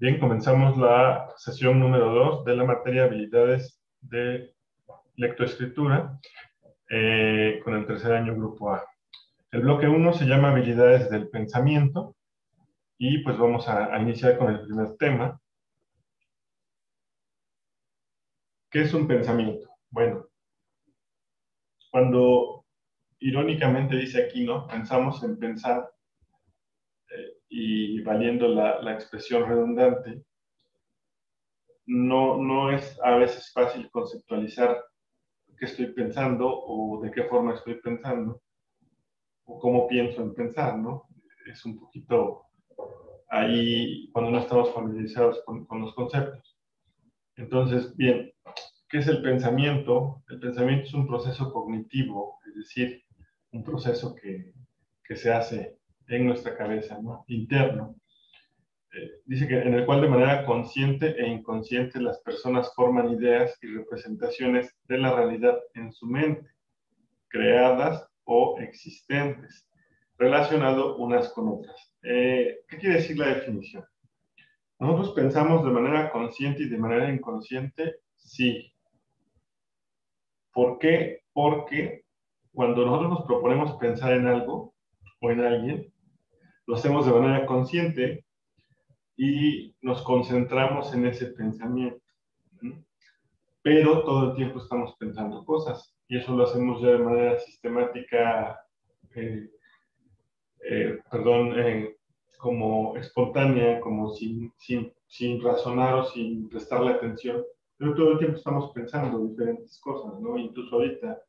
Bien, comenzamos la sesión número 2 de la materia habilidades de lectoescritura con el tercer año grupo A. El bloque 1 se llama habilidades del pensamiento y pues vamos a iniciar con el primer tema. ¿Qué es un pensamiento? Bueno, cuando irónicamente dice aquí, ¿no? Pensamos en pensar y valiendo la expresión redundante, no es a veces fácil conceptualizar qué estoy pensando o de qué forma estoy pensando o cómo pienso en pensar, ¿no? Es un poquito ahí cuando no estamos familiarizados con los conceptos. Entonces, bien, ¿qué es el pensamiento? El pensamiento es un proceso cognitivo, es decir, un proceso que se hace en nuestra cabeza, ¿no? Interno. Dice que en el cual de manera consciente e inconsciente las personas forman ideas y representaciones de la realidad en su mente, creadas o existentes, relacionado unas con otras. ¿Qué quiere decir la definición? ¿Nosotros pensamos de manera consciente y de manera inconsciente? Sí. ¿Por qué? Porque cuando nosotros nos proponemos pensar en algo o en alguien, lo hacemos de manera consciente y nos concentramos en ese pensamiento. Pero todo el tiempo estamos pensando cosas y eso lo hacemos ya de manera sistemática, eh, como espontánea, como sin razonar o sin prestarle atención. Pero todo el tiempo estamos pensando diferentes cosas, ¿no? Incluso ahorita,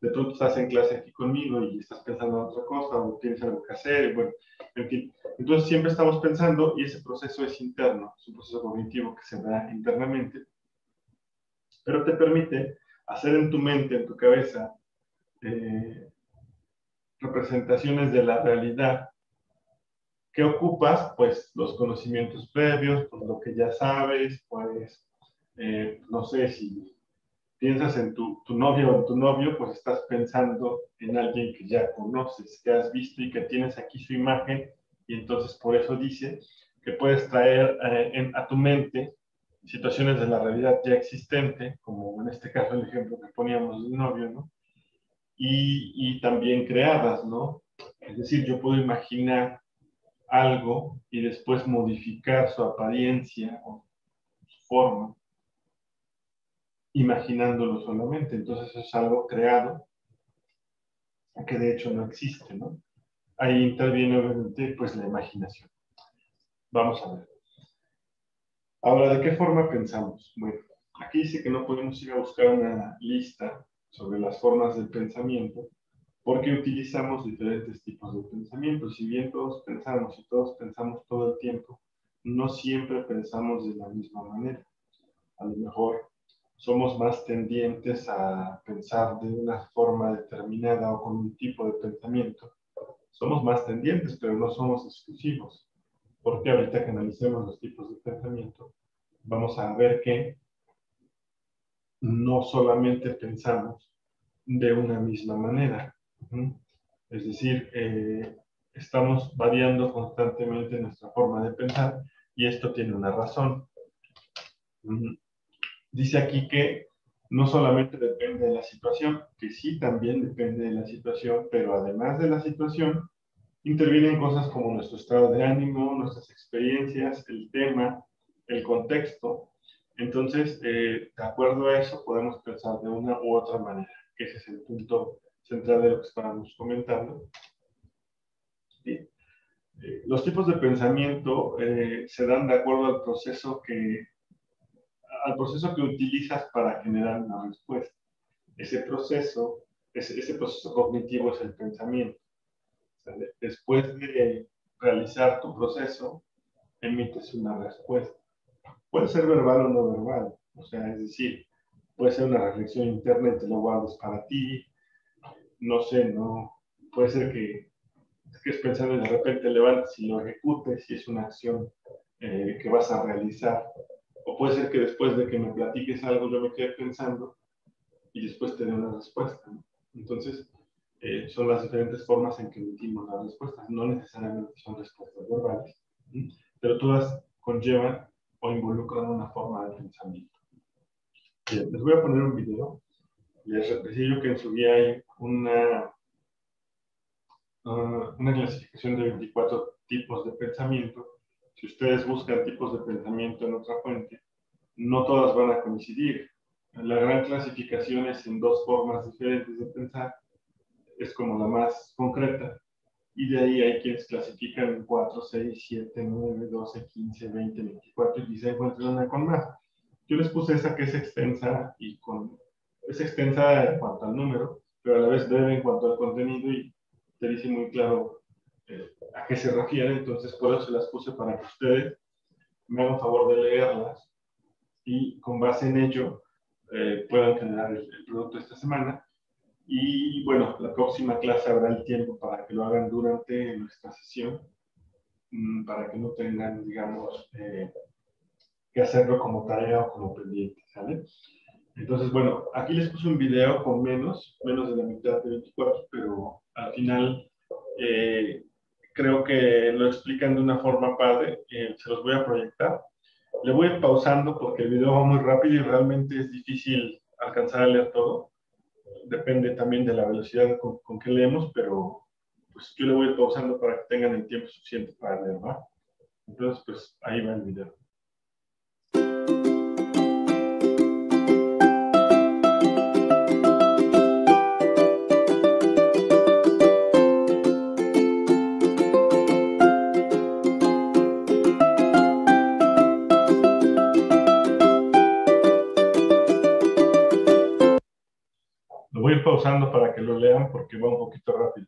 de pronto estás en clase aquí conmigo y estás pensando en otra cosa o tienes algo que hacer, y bueno, en fin. Entonces siempre estamos pensando y ese proceso es interno, es un proceso cognitivo que se da internamente, pero te permite hacer en tu mente, en tu cabeza, eh, representaciones de la realidad. ¿Qué ocupas? Pues los conocimientos previos, pues lo que ya sabes, pues no sé, si piensas en tu novio o en tu novio, pues estás pensando en alguien que ya conoces, que has visto y que tienes aquí su imagen, y entonces por eso dice que puedes traer a tu mente situaciones de la realidad ya existente, como en este caso el ejemplo que poníamos del novio, ¿no? Y también creadas, ¿no? Es decir, yo puedo imaginar algo y después modificar su apariencia o su forma, imaginándolo solamente. Entonces eso es algo creado que de hecho no existe, ¿no? Ahí interviene obviamente pues la imaginación. Vamos a ver. Ahora, ¿de qué forma pensamos? Bueno, aquí dice que no podemos ir a buscar una lista sobre las formas del pensamiento porque utilizamos diferentes tipos de pensamiento. Si bien todos pensamos y todos pensamos todo el tiempo, no siempre pensamos de la misma manera. A lo mejor somos más tendientes a pensar de una forma determinada o con un tipo de pensamiento. Somos más tendientes, pero no somos exclusivos. Porque ahorita que analicemos los tipos de pensamiento, vamos a ver que no solamente pensamos de una misma manera. Es decir, estamos variando constantemente nuestra forma de pensar y esto tiene una razón. Dice aquí que no solamente depende de la situación, que sí también depende de la situación, pero además de la situación, intervienen cosas como nuestro estado de ánimo, nuestras experiencias, el tema, el contexto. Entonces, de acuerdo a eso, podemos pensar de una u otra manera, que ese es el punto central de lo que estábamos comentando. Bien. Los tipos de pensamiento se dan de acuerdo al proceso que utilizas para generar una respuesta. Ese proceso cognitivo es el pensamiento. O sea, después de realizar tu proceso, emites una respuesta. Puede ser verbal o no verbal. O sea, es decir, puede ser una reflexión interna y te lo guardas para ti. No sé, no. Puede ser que estés pensando y de repente levantes y lo ejecutes si es una acción que vas a realizar. O puede ser que después de que me platiques algo yo me quede pensando y después te dé una respuesta, ¿no? Entonces, son las diferentes formas en que emitimos las respuestas. No necesariamente son respuestas verbales, ¿sí? Pero todas conllevan o involucran una forma de pensamiento. Bien, les voy a poner un video. Les decía yo que en su guía hay una clasificación de 24 tipos de pensamiento. Si ustedes buscan tipos de pensamiento en otra fuente, no todas van a coincidir. La gran clasificación es en dos formas diferentes de pensar, es como la más concreta, y de ahí hay quienes clasifican en 4, 6, 7, 9, 12, 15, 20, 24, y quizá encuentren una con más. Yo les puse esa que es extensa, es extensa en cuanto al número, pero a la vez breve en cuanto al contenido, y te dice muy claro a qué se refiere. Entonces por eso se las puse para que ustedes me hagan favor de leerlas y con base en ello puedan generar el producto esta semana. Y bueno, la próxima clase habrá el tiempo para que lo hagan durante nuestra sesión, para que no tengan, digamos, que hacerlo como tarea o como pendiente, ¿sale? Entonces, bueno, aquí les puse un video con menos de la mitad de 24, pero al final creo que lo explican de una forma padre. Se los voy a proyectar. Le voy a ir pausando porque el video va muy rápido y realmente es difícil alcanzar a leer todo. Depende también de la velocidad con que leemos, pero pues yo le voy a ir pausando para que tengan el tiempo suficiente para leer, ¿va? Entonces, pues ahí va el video. Lo voy a ir pausando para que lo lean porque va un poquito rápido.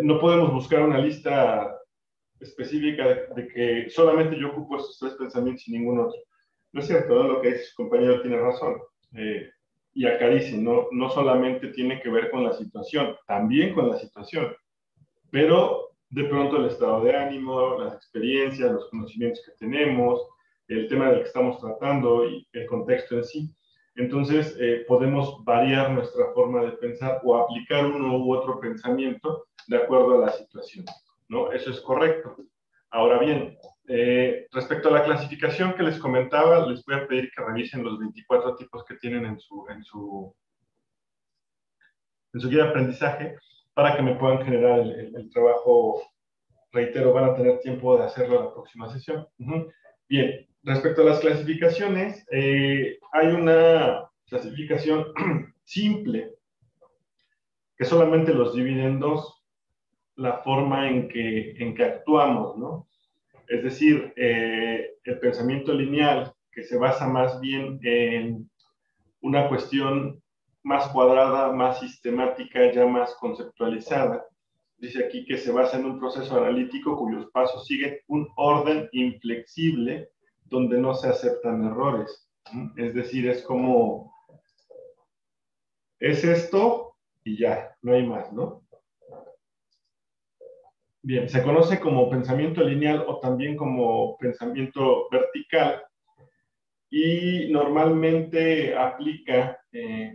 no podemos buscar una lista específica de que solamente yo ocupo estos 3 pensamientos y ningún otro. No es cierto, ¿no? Lo que dice su compañero tiene razón. Y acá dice, no solamente tiene que ver con la situación, también con la situación, pero de pronto el estado de ánimo, las experiencias, los conocimientos que tenemos, el tema del que estamos tratando y el contexto en sí. Entonces, podemos variar nuestra forma de pensar o aplicar uno u otro pensamiento de acuerdo a la situación, ¿no? Eso es correcto. Ahora bien, respecto a la clasificación que les comentaba, les voy a pedir que revisen los 24 tipos que tienen en su guía de aprendizaje para que me puedan generar el trabajo. Reitero, van a tener tiempo de hacerlo en la próxima sesión. Bien, respecto a las clasificaciones, hay una clasificación simple que solamente los divide en 2, la forma en que actuamos, ¿no? Es decir, el pensamiento lineal, que se basa más bien en una cuestión más cuadrada, más sistemática, ya más conceptualizada. Dice aquí que se basa en un proceso analítico cuyos pasos siguen un orden inflexible donde no se aceptan errores. Es decir, es como, es esto y ya, no hay más, ¿no? Bien, se conoce como pensamiento lineal o también como pensamiento vertical y normalmente aplica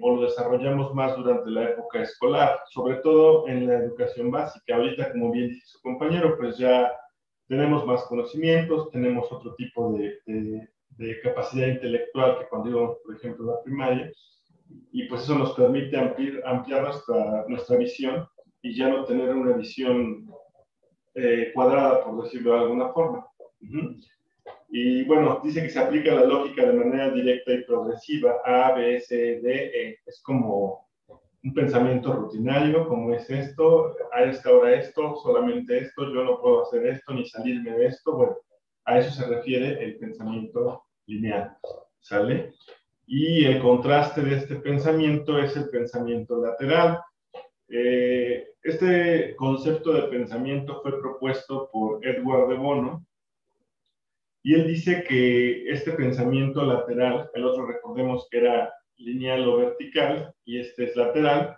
o lo desarrollamos más durante la época escolar, sobre todo en la educación básica. Ahorita, como bien dice su compañero, pues ya tenemos más conocimientos, tenemos otro tipo de capacidad intelectual que cuando íbamos, por ejemplo, a la primaria, y pues eso nos permite ampliar nuestra visión y ya no tener una visión cuadrada, por decirlo de alguna forma. Y bueno, dice que se aplica la lógica de manera directa y progresiva, A, B, C, D, E. Es como un pensamiento rutinario, como es esto, a esta hora esto, solamente esto, yo no puedo hacer esto, ni salirme de esto. Bueno, a eso se refiere el pensamiento lineal, ¿sale? Y el contraste de este pensamiento es el pensamiento lateral. Este concepto de pensamiento fue propuesto por Edward de Bono, y él dice que este pensamiento lateral, el otro recordemos que era lineal o vertical, y este es lateral,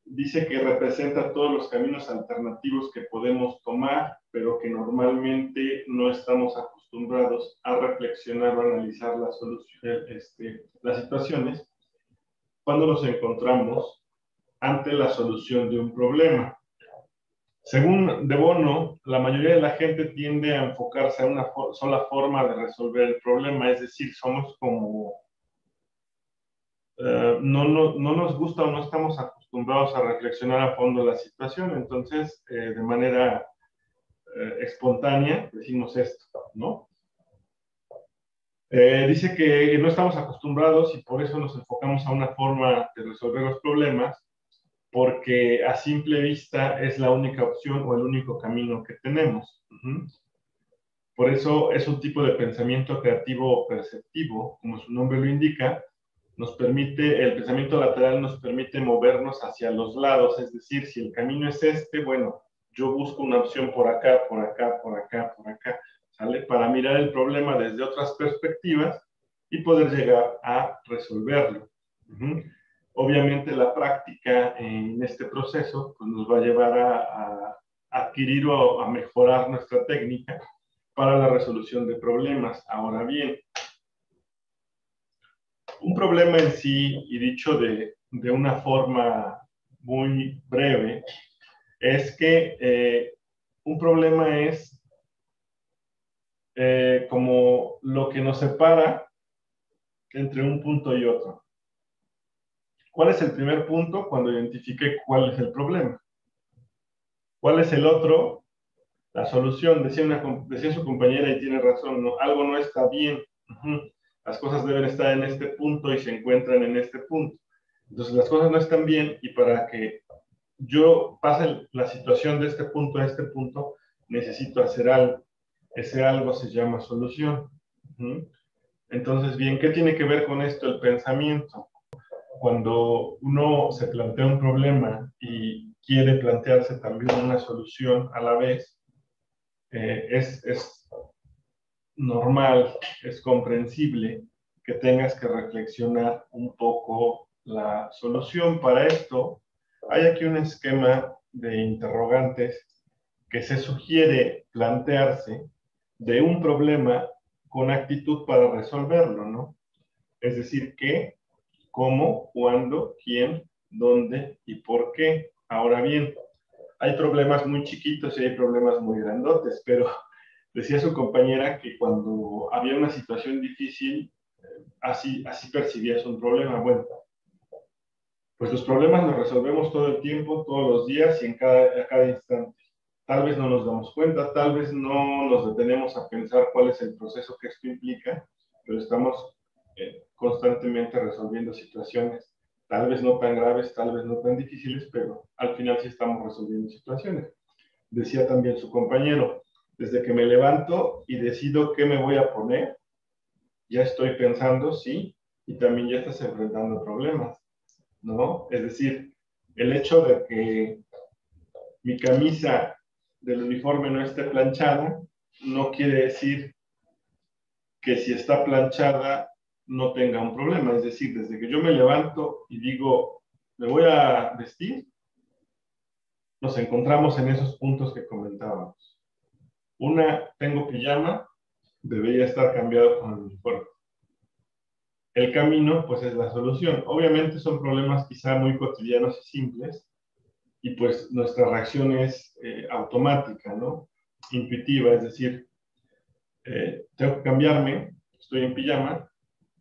dice que representa todos los caminos alternativos que podemos tomar, pero que normalmente no estamos acostumbrados a reflexionar o analizar las situaciones cuando nos encontramos ante la solución de un problema. Según De Bono, la mayoría de la gente tiende a enfocarse a una sola forma de resolver el problema, es decir, somos como, no nos gusta o no estamos acostumbrados a reflexionar a fondo la situación, entonces de manera espontánea decimos esto, ¿no? Dice que no estamos acostumbrados y por eso nos enfocamos a una forma de resolver los problemas, porque a simple vista es la única opción o el único camino que tenemos. Por eso es un tipo de pensamiento creativo o perceptivo, como su nombre lo indica, el pensamiento lateral nos permite movernos hacia los lados, es decir, si el camino es este, bueno, yo busco una opción por acá, por acá, por acá, por acá, ¿sale? Para mirar el problema desde otras perspectivas y poder llegar a resolverlo. Obviamente la práctica en este proceso pues, nos va a llevar a adquirir o a mejorar nuestra técnica para la resolución de problemas. Ahora bien, un problema en sí, y dicho de una forma muy breve, es que un problema es como lo que nos separa entre un punto y otro. ¿Cuál es el primer punto? Cuando identifique cuál es el problema. ¿Cuál es el otro? La solución. Decía su compañera y tiene razón, ¿no? Algo no está bien. Las cosas deben estar en este punto y se encuentran en este punto. Entonces las cosas no están bien y para que yo pase la situación de este punto a este punto, necesito hacer algo. Ese algo se llama solución. Entonces, bien, ¿qué tiene que ver con esto el pensamiento? cuando uno se plantea un problema y quiere plantearse también una solución a la vez, es normal, es comprensible que tengas que reflexionar un poco la solución. Para esto, hay aquí un esquema de interrogantes que se sugiere plantearse de un problema con actitud para resolverlo, ¿no? Es decir, qué, cómo, cuándo, quién, dónde y por qué. Ahora bien, hay problemas muy chiquitos y hay problemas muy grandotes, pero decía su compañera que cuando había una situación difícil, así percibías un problema. Bueno, pues los problemas los resolvemos todo el tiempo, todos los días y a cada instante. Tal vez no nos damos cuenta, tal vez no nos detenemos a pensar cuál es el proceso que esto implica, pero estamos constantemente resolviendo situaciones, tal vez no tan graves, tal vez no tan difíciles, pero al final sí estamos resolviendo situaciones. Decía también su compañero, desde que me levanto y decido qué me voy a poner, ya estoy pensando, sí, y también ya estás enfrentando problemas, ¿no? Es decir, el hecho de que mi camisa del uniforme no esté planchada, no quiere decir que si está planchada no tenga un problema. Es decir, desde que yo me levanto y digo, me voy a vestir, nos encontramos en esos puntos que comentábamos. Una, tengo pijama, debería estar cambiado con el uniforme. El camino, pues es la solución. Obviamente son problemas quizá muy cotidianos y simples, y pues nuestra reacción es automática, ¿no? Intuitiva, es decir, tengo que cambiarme, estoy en pijama,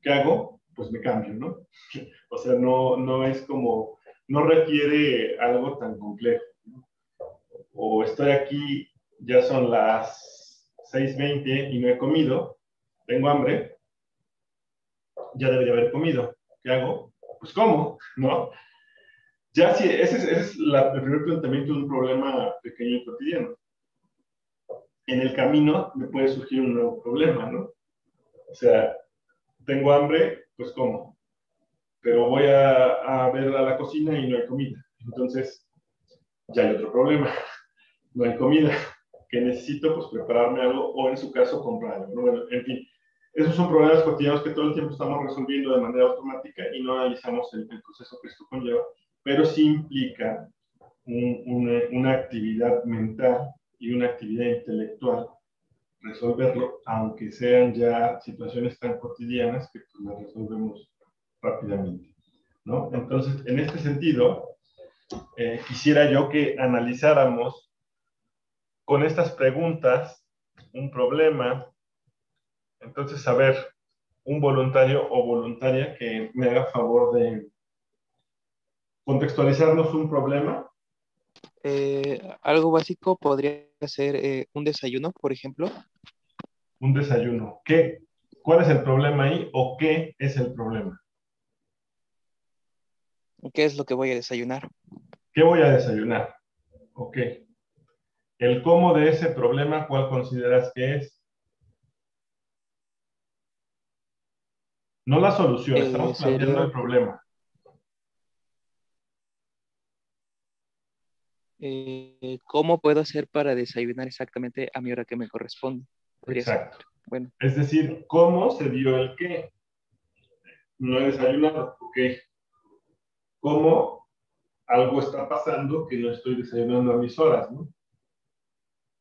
¿qué hago? Pues me cambio, ¿no? O sea, no es como, no requiere algo tan complejo. O estoy aquí, ya son las 6:20 y no he comido, tengo hambre, ya debería haber comido. ¿Qué hago? Pues como, ¿no? Ya sí, ese es el primer planteamiento de un problema pequeño y cotidiano. En el camino me puede surgir un nuevo problema, ¿no? O sea, tengo hambre, pues como, pero voy a ver a la cocina y no hay comida. Entonces, ya hay otro problema, no hay comida, que necesito pues prepararme algo o en su caso comprar algo, ¿no? Bueno, en fin, esos son problemas cotidianos que todo el tiempo estamos resolviendo de manera automática y no analizamos el proceso que esto conlleva, pero sí implica una actividad mental y una actividad intelectual resolverlo, aunque sean ya situaciones tan cotidianas que pues, las resolvemos rápidamente, ¿no? Entonces, en este sentido, quisiera yo que analizáramos con estas preguntas un problema. Entonces, a ver, un voluntario o voluntaria que me haga favor de contextualizarnos un problema. Algo básico podría ser un desayuno, por ejemplo. Un desayuno. ¿Cuál es el problema ahí o qué es el problema? ¿Qué es lo que voy a desayunar? ¿Qué voy a desayunar? Ok. El cómo de ese problema, ¿cuál consideras que es? No la solución, estamos planteando Sería, el problema. ¿cómo puedo hacer para desayunar exactamente a mi hora que me corresponde? Podría ser. Exacto. Bueno, Es decir, ¿cómo se dio el qué? No he desayunado, ok. ¿Cómo algo está pasando que no estoy desayunando a mis horas, ¿no?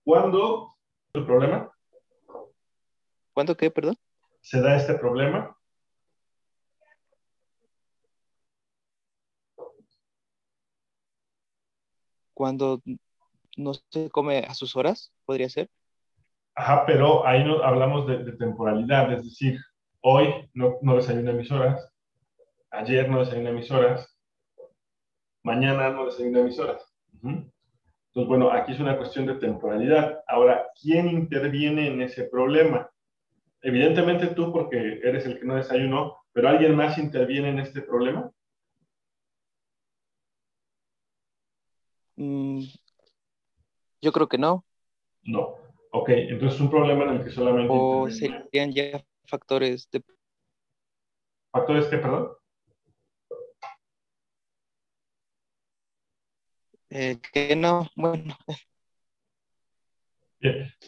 ¿Cuándo el problema? ¿cuándo qué, perdón? ¿Se da este problema? Cuando no se come a sus horas, podría ser. Ajá, pero ahí no, hablamos de temporalidad, es decir, hoy no desayuné a mis horas, ayer no desayuné a mis horas, mañana no desayuné a mis horas. Entonces, bueno, aquí es una cuestión de temporalidad. Ahora, ¿quién interviene en ese problema? Evidentemente tú, porque eres el que no desayunó, pero ¿alguien más interviene en este problema? Mm, yo creo que no. No. Ok, entonces es un problema en el que solamente O interviene. serían ya factores de... ¿Factores qué, perdón? Que no, bueno,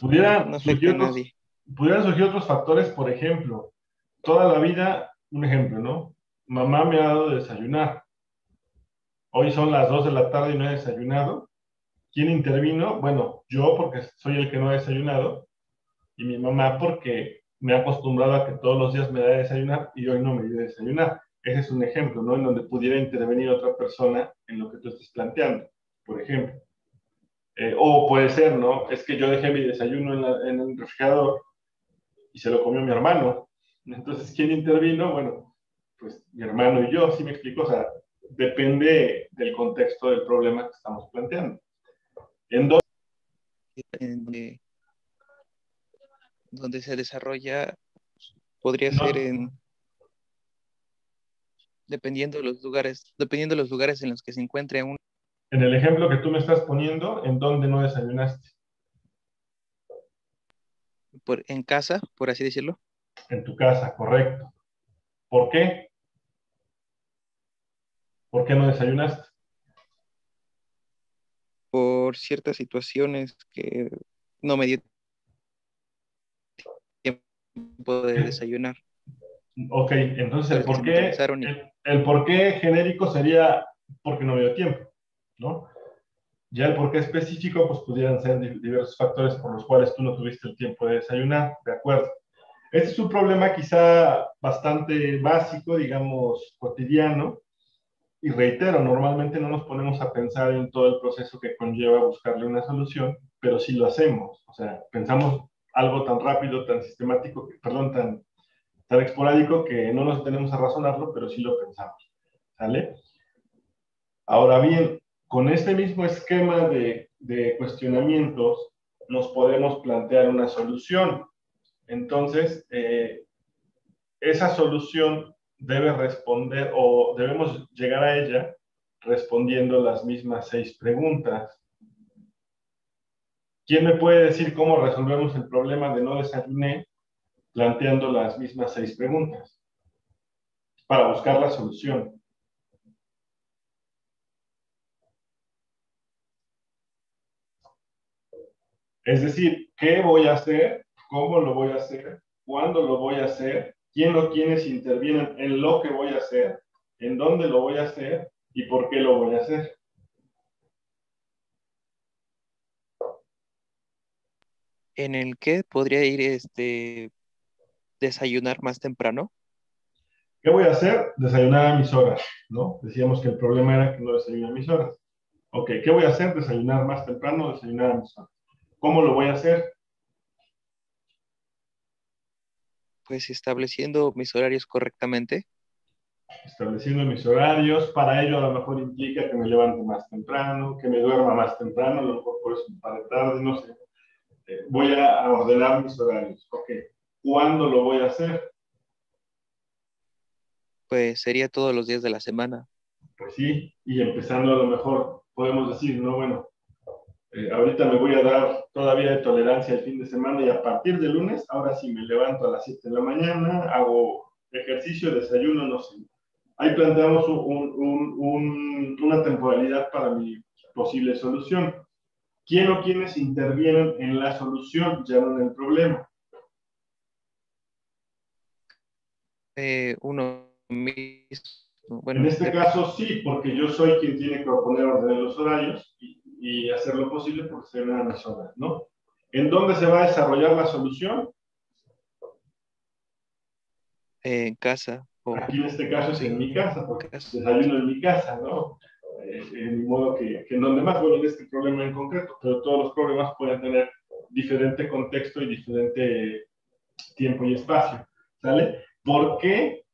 Pudieran no surgir afecta a otros, nadie. pudieran surgir otros factores, por ejemplo, toda la vida, un ejemplo, ¿no? Mamá me ha dado de desayunar. Hoy son las 2 de la tarde y no he desayunado. ¿Quién intervino? Bueno, yo porque soy el que no ha desayunado y mi mamá porque me ha acostumbrado a que todos los días me da de desayunar y hoy no me dio de desayunar. Ese es un ejemplo, ¿no? En donde pudiera intervenir otra persona en lo que tú estás planteando, por ejemplo. O puede ser, ¿no? Es que yo dejé mi desayuno en el refrigerador y se lo comió mi hermano. Entonces, ¿quién intervino? Bueno, pues mi hermano y yo, ¿sí me explico? O sea, depende del contexto del problema que estamos planteando. En dos, En donde se desarrolla, podría ser no, en, dependiendo de los lugares en los que se encuentre uno, en el ejemplo que tú me estás poniendo, ¿en dónde no desayunaste? en casa, por así decirlo, En tu casa, correcto. ¿Por qué? ¿Por qué no desayunaste? por ciertas situaciones que no me dio tiempo de desayunar, Ok, entonces cosas que se me atravesaron y el por qué genérico sería porque no me dio tiempo, ¿no? Ya el por qué específico, pues pudieran ser diversos factores por los cuales tú no tuviste el tiempo de desayunar, ¿de acuerdo? Este es un problema quizá bastante básico, digamos, cotidiano, y reitero, normalmente no nos ponemos a pensar en todo el proceso que conlleva buscarle una solución, pero sí lo hacemos, o sea, pensamos algo tan rápido, tan sistemático, perdón, tan esporádico que no nos tenemos a razonarlo, pero sí lo pensamos, ¿sale? Ahora bien, con este mismo esquema de cuestionamientos, nos podemos plantear una solución. Entonces, esa solución debe responder o debemos llegar a ella respondiendo las mismas 6 preguntas. ¿Quién me puede decir cómo resolvemos el problema de no desayuné planteando las mismas 6 preguntas para buscar la solución? Es decir, ¿qué voy a hacer? ¿Cómo lo voy a hacer? ¿Cuándo lo voy a hacer? ¿Quién o quiénes intervienen en lo que voy a hacer? ¿En dónde lo voy a hacer? ¿Y por qué lo voy a hacer? en el que podría ir desayunar más temprano. ¿Qué voy a hacer? Desayunar a mis horas, ¿no? Decíamos que el problema era que no desayuné a mis horas. Ok, ¿qué voy a hacer? Desayunar más temprano, desayunar a mis horas. ¿Cómo lo voy a hacer? Pues estableciendo mis horarios correctamente. Estableciendo mis horarios. Para ello a lo mejor implica que me levante más temprano, que me duerma más temprano, a lo mejor por eso me pare tarde, no sé. Voy a ordenar mis horarios. Ok, ¿cuándo lo voy a hacer? Pues sería todos los días de la semana. Pues sí, y empezando a lo mejor podemos decir, no, bueno, ahorita me voy a dar todavía de tolerancia el fin de semana y a partir de lunes, ahora sí me levanto a las 7 de la mañana, hago ejercicio, desayuno, no sé. Ahí planteamos una temporalidad para mi posible solución. ¿Quién o quiénes intervienen en la solución, ya no en el problema? Uno mismo, En bueno, este caso sí, porque yo soy quien tiene que proponer orden los horarios y hacer lo posible por ser una mis horas, ¿no? ¿En dónde se va a desarrollar la solución? en casa o Aquí en este caso es en sí, mi casa, en porque casa. desayuno en mi casa, ¿no? De modo que en donde más, bueno, en este problema en concreto, pero todos los problemas pueden tener diferente contexto y diferente tiempo y espacio, ¿sale? ¿Por qué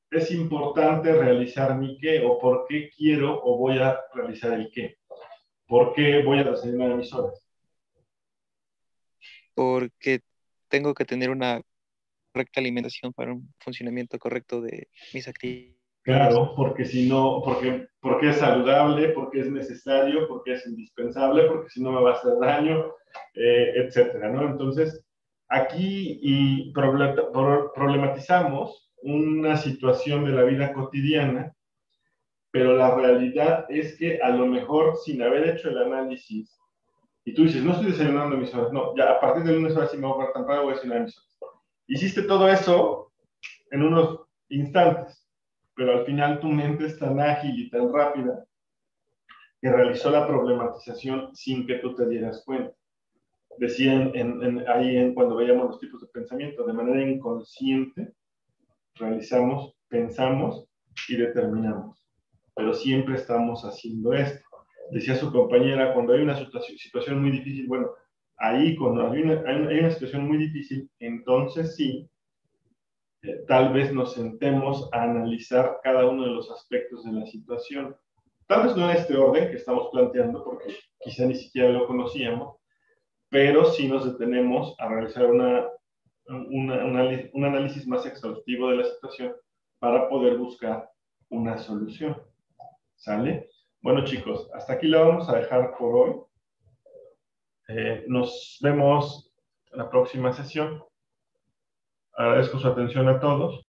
es importante realizar mi qué o por qué quiero o voy a realizar el qué? ¿Por qué voy a desayunar a mis horas? Porque tengo que tener una correcta alimentación para un funcionamiento correcto de mis actividades. Claro, porque si no, porque es saludable, porque es necesario, porque es indispensable, porque si no me va a hacer daño, etcétera, ¿no? Entonces, aquí problematizamos una situación de la vida cotidiana pero la realidad es que a lo mejor sin haber hecho el análisis, y tú dices, no estoy desayunando mis horas, no, ya a partir de lunes horas sí me voy a parar temprano, voy a desayunar mis horas. Hiciste todo eso en unos instantes, pero al final tu mente es tan ágil y tan rápida que realizó la problematización sin que tú te dieras cuenta. Decían cuando veíamos los tipos de pensamiento, de manera inconsciente, realizamos, pensamos y determinamos. Pero siempre estamos haciendo esto. Decía su compañera, cuando hay una situación muy difícil, bueno, ahí cuando hay una situación muy difícil, entonces sí, tal vez nos sentemos a analizar cada uno de los aspectos de la situación. Tal vez no en este orden que estamos planteando, porque quizá ni siquiera lo conocíamos, pero sí nos detenemos a realizar un análisis más exhaustivo de la situación para poder buscar una solución. ¿Sale? Bueno, chicos, hasta aquí la vamos a dejar por hoy. Nos vemos en la próxima sesión. Agradezco su atención a todos.